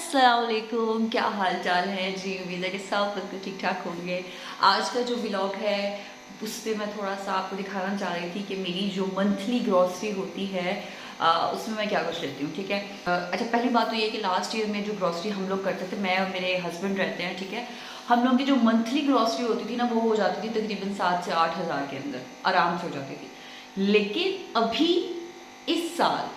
अस्सलाम वालेकुम, क्या हाल चाल है जी। उम्मीद है कि सब बिल्कुल ठीक ठाक होंगे। आज का जो व्लॉग है उस पर मैं थोड़ा सा आपको दिखाना चाह रही थी कि मेरी जो मंथली ग्रॉसरी होती है उसमें मैं क्या कुछ लेती हूँ। ठीक है। अच्छा, पहली बात तो ये कि लास्ट ईयर में जो ग्रॉसरी हम लोग करते थे, मैं और मेरे हस्बैंड रहते हैं, ठीक है, हम लोग की जो मंथली ग्रॉसरी होती थी ना वो हो जाती थी तकरीबन 7 से 8 हज़ार के अंदर, आराम से हो जाती थी। लेकिन अभी इस साल,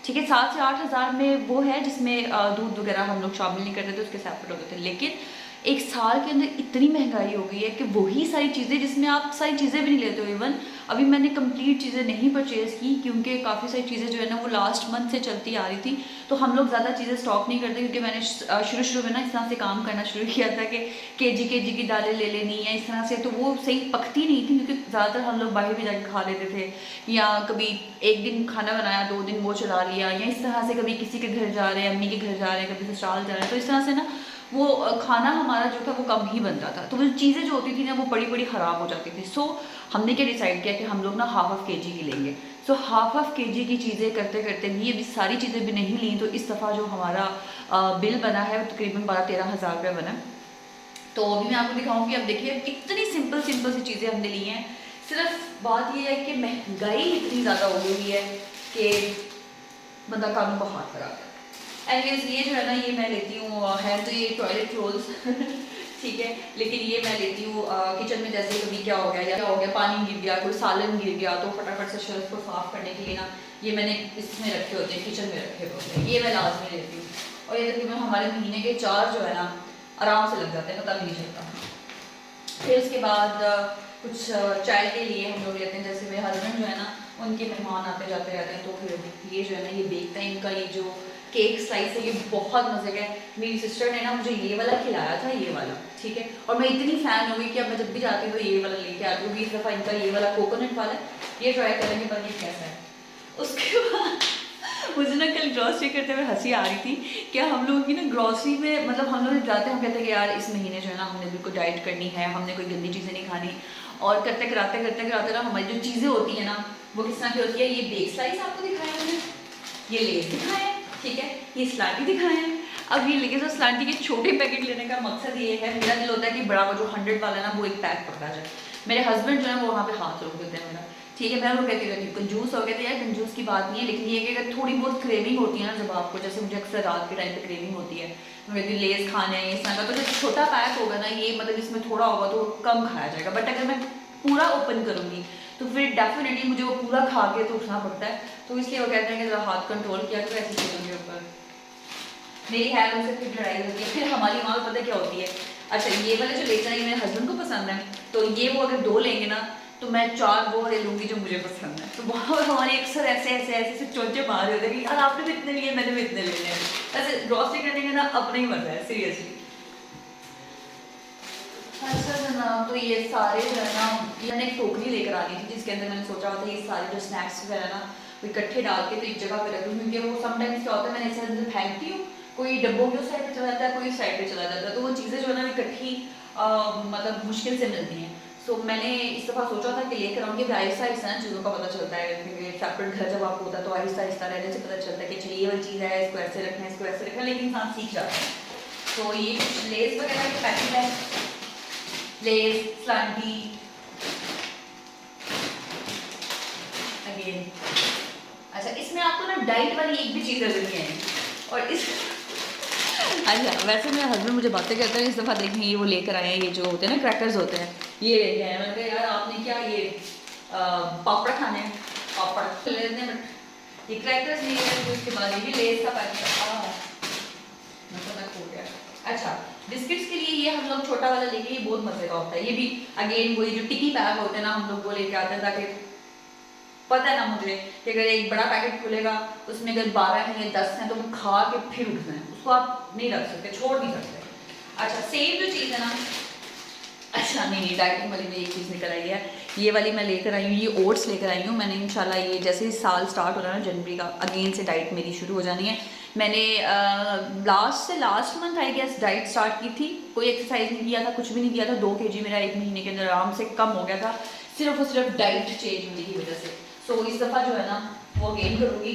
ठीक है, 7 से 8 हज़ार में वो है जिसमें दूध वगैरह हम लोग शामिल नहीं करते थे, उसके सेपरेट होते थे। लेकिन एक साल के अंदर इतनी महंगाई हो गई है कि वही सारी चीज़ें जिसमें आप सारी चीज़ें भी नहीं लेते हो। इवन अभी मैंने कंप्लीट चीज़ें नहीं परचेज़ की क्योंकि काफ़ी सारी चीज़ें जो है ना वो लास्ट मंथ से चलती आ रही थी, तो हम लोग ज़्यादा चीज़ें स्टॉक नहीं करते क्योंकि मैंने शुरू में ना इस तरह से काम करना शुरू किया था कि केजी की दालें ले लेनी है इस तरह से, तो वो सही पकती नहीं थी क्योंकि ज़्यादातर हम लोग बाहर भी जाकर खा लेते थे, या कभी एक दिन खाना बनाया 2 दिन वो चला लिया, या इस तरह से कभी किसी के घर जा रहे हैं, अम्मी के घर जा रहे हैं, कभी ससुराल जा रहे हैं, तो इस तरह से ना वो खाना हमारा जो था वो कम ही बनता था, तो वो चीज़ें जो होती थी ना वो बड़ी बड़ी ख़राब हो जाती थी। सो हमने क्या डिसाइड किया कि हम लोग ना हाफ केजी की लेंगे। सो हाफ केजी की चीज़ें करते करते भी अभी सारी चीज़ें भी नहीं ली, तो इस दफ़ा जो हमारा बिल बना है वो तकरीबन 12-13 हज़ार रुपये बना। तो अभी मैं आपको दिखाऊंगी। अब देखिए इतनी सिंपल सिंपल सी चीज़ें हमने ली हैं। सिर्फ बात यह है कि महंगाई इतनी ज़्यादा हो गई है कि बंदा कानों को हाथ लगाता है। एनीवेज ये जो है ना ये मैं लेती हूँ, है तो ये टॉयलेट रोल्स ठीक है, लेकिन ये मैं लेती हूँ किचन में, जैसे कभी क्या हो गया या क्या हो गया, पानी गिर गया, कोई सालन गिर गया, तो फटाफट से शेल्फ को साफ करने के लिए ना ये मैंने इसमें रखे होते हैं, किचन में रखे होते हैं, ये मैं लाजमी लेती हूँ। और ये तकरीबन हमारे महीने के 4 जो है ना आराम से लग जाते हैं, पता भी नहीं चलता। फिर उसके बाद कुछ चाय के लिए हम लोग लेते हैं, जैसे मेरे हस्बैंड जो है ना उनके मेहमान आते जाते रहते हैं, तो फिर ये जो है ना ये बेकता है, इनका ये जो केक स्लाइस है ये बहुत मजे का है। मेरी सिस्टर ने ना मुझे ये वाला खिलाया था, ये वाला, ठीक है, और मैं इतनी फैन हो गई कि अब मैं जब भी जाती हूँ तो ये वाला लेके आती हूँ। 20 दफ़ा इनका ये वाला कोकोनट वाला ये ट्राई करेंगे, पर ये कैसा है। उसके बाद मुझे ना कल ग्रॉसरी करते हुए हंसी आ रही थी कि हम लोगों की ना ग्रॉसरी में, मतलब हम लोग जाते हैं, हम कहते हैं कि यार इस महीने जो है ना हमने बिल्कुल डाइट करनी है, हमने कोई गंदी चीज़ें नहीं खानी, और करते कराते ना हमारी जो चीज़ें होती है ना वो किस तरह की होती है। ये बेक स्लाइस आपको दिखाया मैंने, ये लेस दिखाया है, ठीक है, ये स्लांटी दिखाए हैं। अब ये लेके तो स्लांटी के छोटे पैकेट लेने का मकसद ये है, मेरा दिल होता है कि बड़ा जो 100 वाला ना वो एक पैक पकड़ा जाए। मेरे हस्बैंड जो है वो वहाँ पे हाथ रोक देते हैं मेरा, ठीक है, मैं वो कहती रहती हूँ कंजूस हो गए थे यार, कंजूस की बात नहीं है, लेकिन ये कि अगर थोड़ी बहुत क्रेविंग होती है ना, जब आपको, जैसे मुझे अक्सर रात के टाइम पे क्रेविंग होती है, मुझे लेस खाने हैं इस तरह का, तो जो छोटा पैक होगा ना ये, मतलब इसमें थोड़ा होगा तो कम खाया जाएगा, बट अगर मैं पूरा ओपन करूँगी तो फिर डेफिनेटली मुझे वो पूरा खा के तो उठना पड़ता है, तो इसलिए वो कहते हैं कि ज़रा हाथ कंट्रोल किया तो ऐसी चीज़ों के ऊपर। मेरी है उनसे फिर लड़ाई होती है, फिर हमारी माँ पता क्या होती है, अच्छा ये वाले जो लेकर आई मेरे हस्बैंड को पसंद है, तो ये वो अगर 2 लेंगे ना तो मैं 4 वो ले लूँगी जो मुझे पसंद है। तो बहुत हमारे अक्सर ऐसे ऐसे ऐसे ऐसे चोचे मार होते हैं कि यार आपने भी इतने लिए, मैंने भी इतने ले लिए। ऐसे ग्रॉसरी करने का ना अपना ही मजा है सीरियसली। अच्छा जनाब, तो ये सारे जो है ना ये मैंने एक टोकरी लेकर आनी थी जिसके अंदर मैंने सोचा था ये सारे जो स्नैक्स वगैरह ना वो इकट्ठे डाल के तो एक जगह पे रख दूँ, क्योंकि वो समटाइम्स क्या होता है मैंने इस तरह से फेंकती हूँ, कोई डब्बों के उस साइड पे चला जाता है, कोई इस साइड पे चला जाता है, तो वो चीज़ें जो है ना इकट्ठी मतलब मुश्किल से मिलती हैं। सो मैंने इस दफ़ा सोचा था कि लेकर आऊँगी, आहिस्ता आहिस्ता ना चीज़ों का पता चलता है, क्योंकि सेपरेट घर जब आपको होता है तो आहिस्ता आहिस्ता रहने से पता चलता है कि चलिए ये वाली चीज़ है, इसको ऐसे रखना है, इसको ऐसे रखना है, लेकिन इंसान सीख जाता है। तो ये कुछ लेस वगैरह के पैकेट है, लेस स्लांटी अगेन। अच्छा, इसमें आपको ना डाइट वाली एक भी चीज़ नजर नहीं आएगी, और इस अच्छा वैसे मेरे हस्बैंड मुझे बातें करते हैं, इस दफ़ा देखें ये वो लेकर आए हैं, ये जो होते हैं ना क्रैकर्स होते हैं, ये लेके आए हैं। मैंने कहा यार आपने क्या ये पापड़ खाने हैं, पापड़ लेते हैं, ये क्रैकर्स नहीं है, फिर उसके बाद ये भी लेस का पैकेट मतलब खो गया। अच्छा, बिस्किट्स के लिए ये हम लोग छोटा वाला लेके, ये बहुत मजे का होता है, ये भी अगेन वही जो टिकी बैग होते हैं ना हम लोग वो लेके आते हैं, ताकि पता है ना मुझे कि अगर एक बड़ा पैकेट खुलेगा उसमें अगर 12 हैं या 10 हैं तो वो खा के फिर उठना है, उसको आप नहीं रख सकते, छोड़ नहीं सकते। अच्छा, सेम जो चीज़ है ना, अच्छा नहीं डाइटिंग वाली में एक चीज़ निकल आई है, ये वाली मैं लेकर आई हूँ, ये ओट्स लेकर आई हूँ मैंने, इंशाल्लाह ये जैसे ही साल स्टार्ट हो रहा है ना जनवरी का, अगेन से डाइट मेरी शुरू हो जानी है। मैंने last month I guess diet start की थी, कोई एक्सरसाइज नहीं किया था, कुछ भी नहीं किया था, 2 kg मेरा 1 महीने के अंदर आराम से कम हो गया था, सिर्फ और सिर्फ डाइट चेंज होने की वजह से। सो इस दफ़ा जो है ना वो अगेन करूँगी।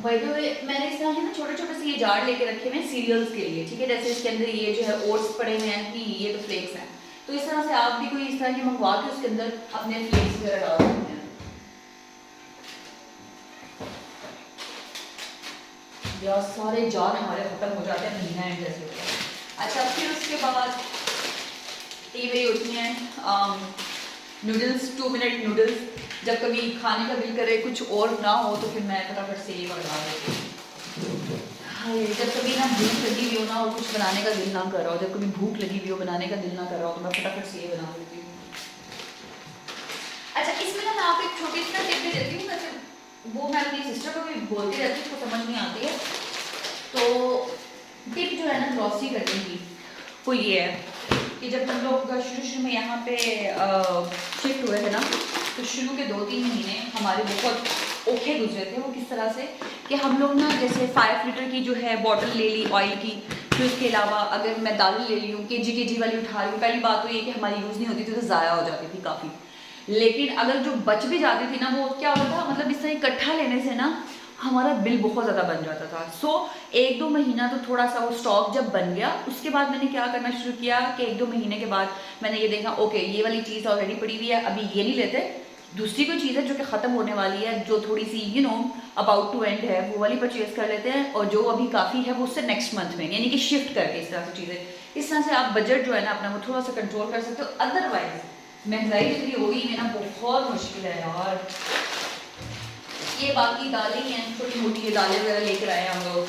बाय द वे मैंने इस तरह के ना छोटे छोटे से ये जार लेके रखे हुए हैं सीरियल्स के लिए, ठीक है। जैसे इसके अंदर ये जो है ओट्स पड़े हुए हैं कि ये तो फ्लेक्स हैं, तो इस तरह से आप भी कोई इस तरह के मंगवा के उसके अंदर अपने फ्लेक्स वगैरह डाल सकते हैं। यार सारे जार हमारे खत्म हो जाते हैं महीना एंड जैसे होता है। अच्छा फिर उसके बाद ये मेरी होती हैं नूडल्स, 2 मिनट नूडल्स। जब कभी खाने का दिल करे कुछ और ना हो तो फिर मैं फटाफट से ये बना देती हूँ। जब कभी ना भूख लगी हुई हो ना और कुछ बनाने का दिल ना कर रहा हो, जब कभी भूख लगी हुई हो बनाने का दिल ना कर रहा हो, तो मैं फटाफट से ये बना देती हूँ। अच्छा इसमें ना मैं आपको एक छोटी सी ना टिप भी देती हूँ, वैसे वो मैं अपनी सिस्टर को भी बोलती रहती हूँ, उसको समझ नहीं आती है। तो टिप जो है ना ग्रॉसरी करने की वो ये है कि जब हम लोग शुरू में यहाँ पे शिफ्ट हुए थे ना, तो शुरू के 2-3 महीने हमारे बहुत ओखे गुजरे थे। वो किस तरह से कि हम लोग ना जैसे 5 लीटर की जो है बॉटल ले ली ऑयल की, फिर उसके अलावा अगर मैं दाल ले ली हूँ केजी वाली उठा रही हूँ, पहली बात तो ये कि हमारी यूज़ नहीं होती थी तो ज़ाया हो जाती थी काफ़ी। लेकिन अगर जो बच भी जाती थी ना वो क्या होता था, मतलब इस तरह इकट्ठा लेने से ना हमारा बिल बहुत ज़्यादा बन जाता था। सो 1-2 महीना तो थोड़ा सा वो स्टॉक जब बन गया, उसके बाद मैंने क्या करना शुरू किया कि 1-2 महीने के बाद मैंने ये देखा ओके ये वाली चीज़ ऑलरेडी पड़ी हुई है, अभी ये नहीं लेते, दूसरी कोई चीज़ है जो कि ख़त्म होने वाली है, जो थोड़ी सी you know about to end है, वो वाली परचेज कर लेते हैं, और जो अभी काफ़ी है वो उससे नेक्स्ट मंथ में, यानी कि शिफ्ट करके इस तरह से चीज़ें। इस तरह से आप बजट जो है ना अपना वो थोड़ा सा कंट्रोल कर सकते हो। अदरवाइज महंगाई जितनी हो गई है ना बहुत मुश्किल है यार। ये बाकी दालें हैं छोटी मोटी, ये दालें वगैरह लेकर आए हम लोग।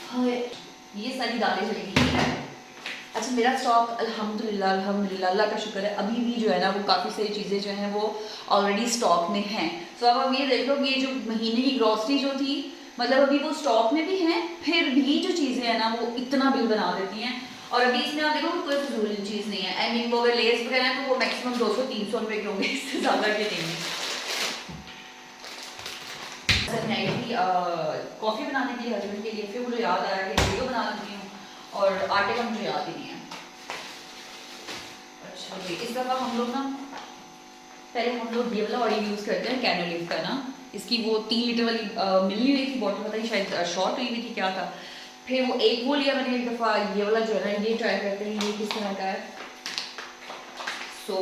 हाँ ये सारी दालें चलेंगी। अच्छा मेरा स्टॉक अल्हम्दुलिल्लाह अल्लाह का शुक्र है अभी भी जो है ना वो काफ़ी सारी चीज़ें जो हैं वो ऑलरेडी स्टॉक में हैं। तो अब आप ये देख लो कि ये जो महीने की ग्रॉसरी जो थी मतलब अभी वो स्टॉक में भी हैं, फिर भी जो चीज़ें हैं ना वो इतना बिल बना देती हैं। और अभी इसमें आप देखो कोई फजूल चीज़ नहीं है। आई मीन वो अगर लेस वगैरह है तो वो मैक्सिमम 200-300 रुपये के होंगे, इससे ज़्यादा के नहीं है। मैं आई थी कॉफ़ी बनाने के लिए हस्बैंड के लिए, फिर मुझे याद आया कि वीडियो बना लेती हूँ, और आटे का मुझे याद ही नहीं है। अच्छा जी इस दफ़ा हम लोग ना पहले हम लोग ये वाला ऑयल यूज़ करते हैं कैनोलिव का ना, इसकी वो 3 लीटर वाली मिल नहीं रही थी बॉटल, पता नहीं शायद शॉर्ट हुई हुई थी क्या था। फिर वो एक वो लिया मैंने एक दफ़ा, ये वाला जो है ना ये ट्राई करते हैं ये किस तरह का है। सो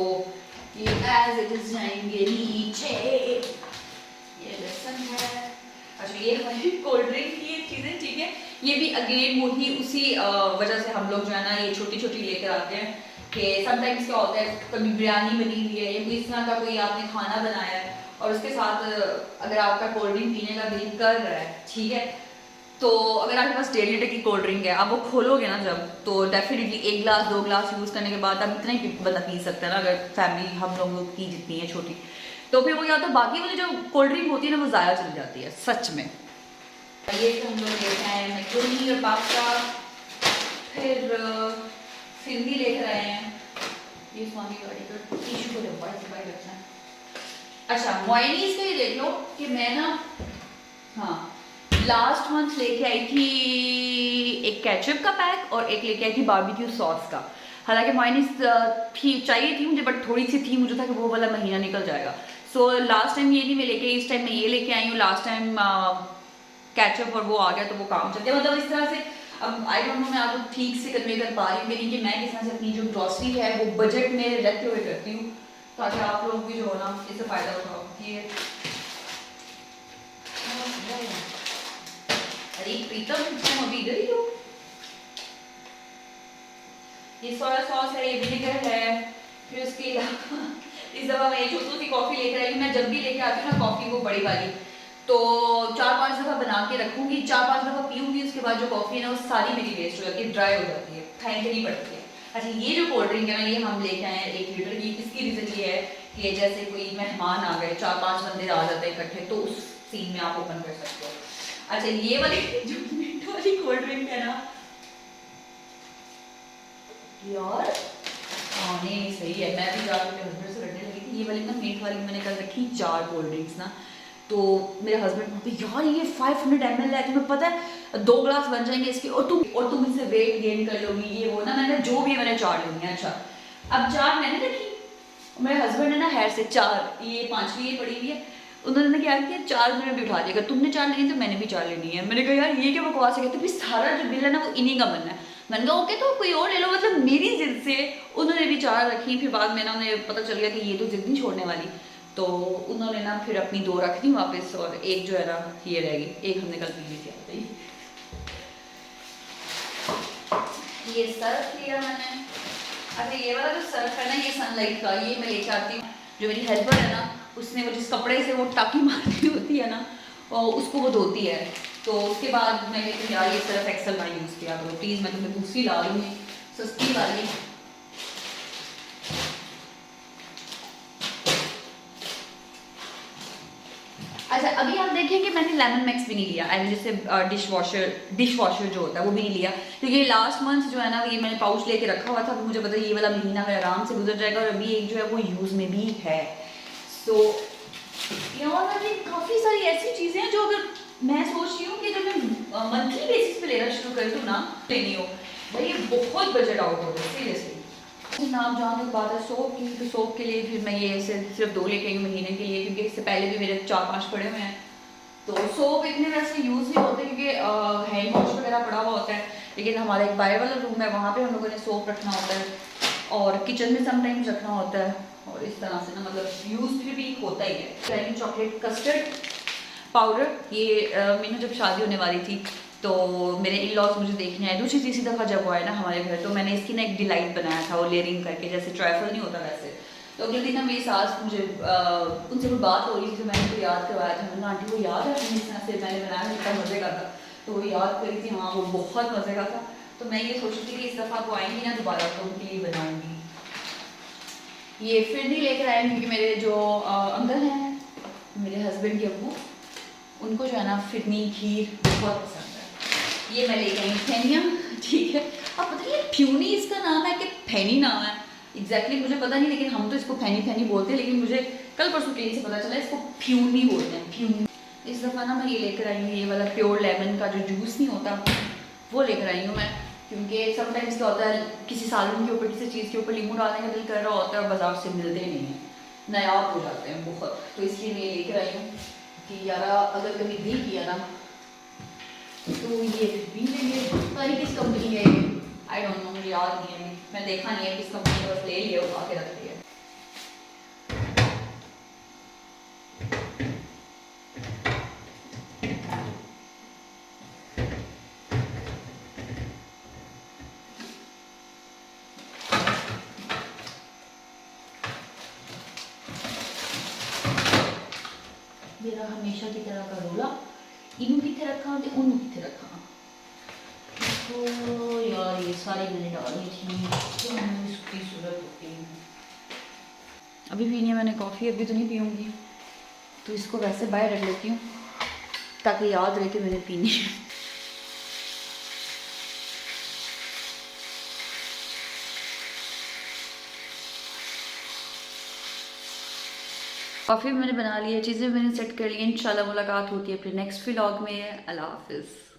ये एज इट इज जाएंगे नीचे, ये लेसन है। अच्छा ये हमारी कोल्ड ड्रिंक की चीज़ें, ठीक है। ये भी अगेन वही उसी वजह से हम लोग जो है ना ये छोटी छोटी लेकर आते हैं कि समटाइम्स क्या होता है कभी बिरयानी बनी हुई है या कोई इस तरह का कोई आपने खाना बनाया है और उसके साथ अगर आपका कोल्ड ड्रिंक पीने का दिल कर रहा है, ठीक है, तो अगर आपके पास 1.5 लीटर की कोल्ड ड्रिंक है आप वो खोलोगे ना जब, तो डेफिनेटली 1 ग्लास 2 ग्लास यूज़ करने के बाद आप इतना ही बंदा पी सकते हैं ना, अगर फैमिली हम लोगों की जितनी है छोटी, तो फिर वो क्या होता है बाकी वाली जो कोल्ड ड्रिंक होती है ना वो ज़ाया चली जाती है सच में। ये हम लोग लेते हैं मैक्रोनी और पास्ता, फिर सिंधी लेकर आए हैं, ये स्वामी गाड़ी का टिश्यू को डब्बा सफाई रखना है। अच्छा मोइनीज का ये देख लो कि मैं ना हाँ लास्ट मंथ लेके आई थी एक केचप का पैक और एक लेके आई थी बारबेक्यू सॉस का। हालांकि मोइनीज थी चाहिए थी मुझे बट थोड़ी सी थी, मुझे था कि वो वाला महीना निकल जाएगा। सो लास्ट टाइम ये नहीं मैं लेके, इस टाइम मैं ये लेके आई हूँ। लास्ट टाइम कैचअप और वो आ गया तो वो काम चलते मतलब इस तरह से। अब आई डोंट नो मैं आपको ठीक से कन्वे कर पा रही हूँ कि मैं किस तरह से अपनी जो ग्रॉसरी है वो बजट में रहते हुए करती हूँ ताकि आप लोग भी जो हो ना इससे फ़ायदा उठाओ। ये अरे प्रीतम तुम अभी इधर ही हो। ये सोया सॉस है, ये विनेगर है, फिर उसके अलावा इस दफ़ा मैं छोटू सी कॉफ़ी लेकर आई हूँ। मैं जब भी लेकर आती हूँ ना कॉफ़ी वो बड़ी वाली तो 4-5 दफ़ा बना के रखूँगी, 4-5 दफ़ा पीऊँगी, उसके बाद जो कॉफ़ी है ना वो सारी मेरी वेस्ट हो जाती है, ड्राई हो जाती है, फेंकनी पड़ती है। अच्छा ये जो कोल्ड ड्रिंक है ना ये हम लेके आए हैं 1 लीटर की। इसकी रीज़न ये है कि जैसे कोई मेहमान आ गए 4-5 बंदे आ जाते हैं इकट्ठे तो उस सीन में आप ओपन कर सकते हो। अच्छा ये वाली जो मिंट वाली कोल्ड ड्रिंक है ना यार नहीं सही है, मैं भी जाकर मेरे हस्बैंड से लड़ने लगी थी। ये वाली ना मिंट वाली मैंने कल रखी 4 कोल्ड ड्रिंक्स ना, तो मेरे हस्बैंड बोलते यार ये 500 ml है, तुम्हें पता है 2 ग्लास बन जाएंगे इसके और तुम इससे वेट गेन कर लोगी ये वो ना। मैंने जो भी मैंने 4 लेनी है। अच्छा अब 4 मैंने रखी, मेरे हस्बैंड है ना हैर से 4, ये 5वीं ये पड़ी हुई है। उन्होंने क्या किया, 4 मिनट भी उठा दिया, अगर तुमने 4 लेनी तो मैंने भी 4 लेनी है। मैंने कहा यार ये क्या बकवास है, कहते फिर सारा जो बिल है ना वो इन्हीं का बनना है। मैंने कहा ओके तो कोई और ले लो, मतलब मेरी जिद से उन्होंने भी 4 रखी। फिर बाद में ना उन्हें पता चल गया कि ये तो जिद नहीं छोड़ने वाली, तो उन्होंने ना फिर अपनी 2 रख दी वापस, और एक जो है ना ये रह गई, एक हमने कल पी ली थी। ये सर्फ लिया मैंने। अच्छा ये वाला जो सर्फ है ना, ये सनलाइट का, ये मैं लेके आती हूँ। जो मेरी हेल्पर है ना, उसने वो जिस कपड़े से वो टाकी मारनी होती है ना, और उसको वो धोती है, तो उसके बाद मैंने कहा यार ये सर्फ एक्सेल ना यूज़ किया करो प्लीज़, मैं तुम्हें दूसरी ला दूँगी सस्ती वाली। अच्छा अभी आप देखिए कि मैंने लेमन मैक्स भी नहीं लिया, एंड जैसे डिश वॉशर जो होता है वो भी नहीं लिया, क्योंकि लास्ट मंथ जो है ना ये मैंने पाउच लेके रखा हुआ था, मुझे पता है ये वाला महीना है आराम से गुजर जाएगा, और अभी एक जो है वो यूज़ में भी है। सो यार अभी काफ़ी सारी ऐसी चीज़ें हैं जो अगर मैं सोच रही हूँ कि अगर मैं मंथली बेसिस पे लेना शुरू कर दूँ ना, लेनी हो भाई, ये बहुत बजट आउट हो रहा है सीरियसली। आप जहाँ तक बात है सोप की, तो सोप के लिए फिर मैं ये सिर्फ 2 लेके आई महीने के लिए, क्योंकि इससे पहले भी मेरे 4-5 पड़े हुए हैं। तो सोप इतने वैसे यूज़ नहीं होते, क्योंकि हैंड वॉश वगैरह पड़ा हुआ होता है, लेकिन हमारा एक बाहर वाला रूम है, वहाँ पे हम लोगों ने सोप रखना होता है, और किचन में समटाइम्स रखना होता है, और इस तरह से ना मतलब यूज़ फिर भी होता ही है। चॉकलेट कस्टर्ड पाउडर, ये मैंने जब शादी होने वाली थी तो मेरे इन लॉज मुझे देखने आए दूसरी तीसरी दफ़ा जब वो आए ना हमारे घर, तो मैंने इसकी ना एक डिलाइट बनाया था, वो लेयरिंग करके, जैसे ट्रैफल नहीं होता वैसे। तो अगले दिन ना मेरी सास मुझे उनसे कोई बात हो रही थी, तो मैंने उनको याद करवाया था, मैंने आंटी वो याद है इस तरह से मैंने बनाया, इतना मज़े का था। तो वो याद करी थी, हाँ वो बहुत मज़े का था। तो मैं ये सोच रही थी कि इस दफ़ा वो आएंगी ना दोबारा तो उनके लिए बनाऊँगी। ये फिर नहीं लेकर आए, क्योंकि मेरे जो अंकल हैं, मेरे हस्बैंड के अब्बू, उनको जो है ना फिरनी खीर बहुत पसंद है। ये मैं लेके आई फेनिया, ठीक है। अब पता नहीं फ्यूनी इसका नाम है कि फैनी नाम है एग्जैक्टली मुझे पता नहीं, लेकिन हम तो इसको फैनी फैनी बोलते हैं, लेकिन मुझे कल परसों कहीं से पता चला इसको फ्यूनी बोलते हैं, फ्यूनी। इस दफ़ा ना मैं ये लेकर आई हूँ, ये वाला प्योर लेमन का जो जूस नहीं होता वो लेकर आई हूँ मैं, क्योंकि समटाइम्स क्या होता है किसी सालन के ऊपर किसी चीज़ के ऊपर नींबू डालने का दिल कर रहा होता है और बाजार से मिलते नहीं हैं, नायाब हो जाते हैं बहुत, तो इसलिए मैं लेकर आई हूँ कि यार अगर कभी दिल किया ना तो ये भी लेंगे। पता नहीं किस कंपनी है ये, आई डोंट नो, मुझे याद नहीं है, मैं देखा नहीं है किस कंपनी का, बस ले लिया उठा के रख दिया। मेरा हमेशा की तरह का रोला इनू कितने रखा तो उनू कितने रखा, तो यार ये सारी मैंने डाली थी, तो इसकी सूरत होती है। अभी पीनी है मैंने कॉफ़ी, अभी तो नहीं पीऊँगी, तो इसको वैसे बाहर रख लेती हूँ ताकि याद रहे कि मैंने पीनी है। कॉफ़ी मैंने बना ली है, चीज़ें मैंने सेट कर ली हैं, इंशाल्लाह मुलाकात होती है अपने नेक्स्ट व्लॉग में। अल्लाह हाफिज़।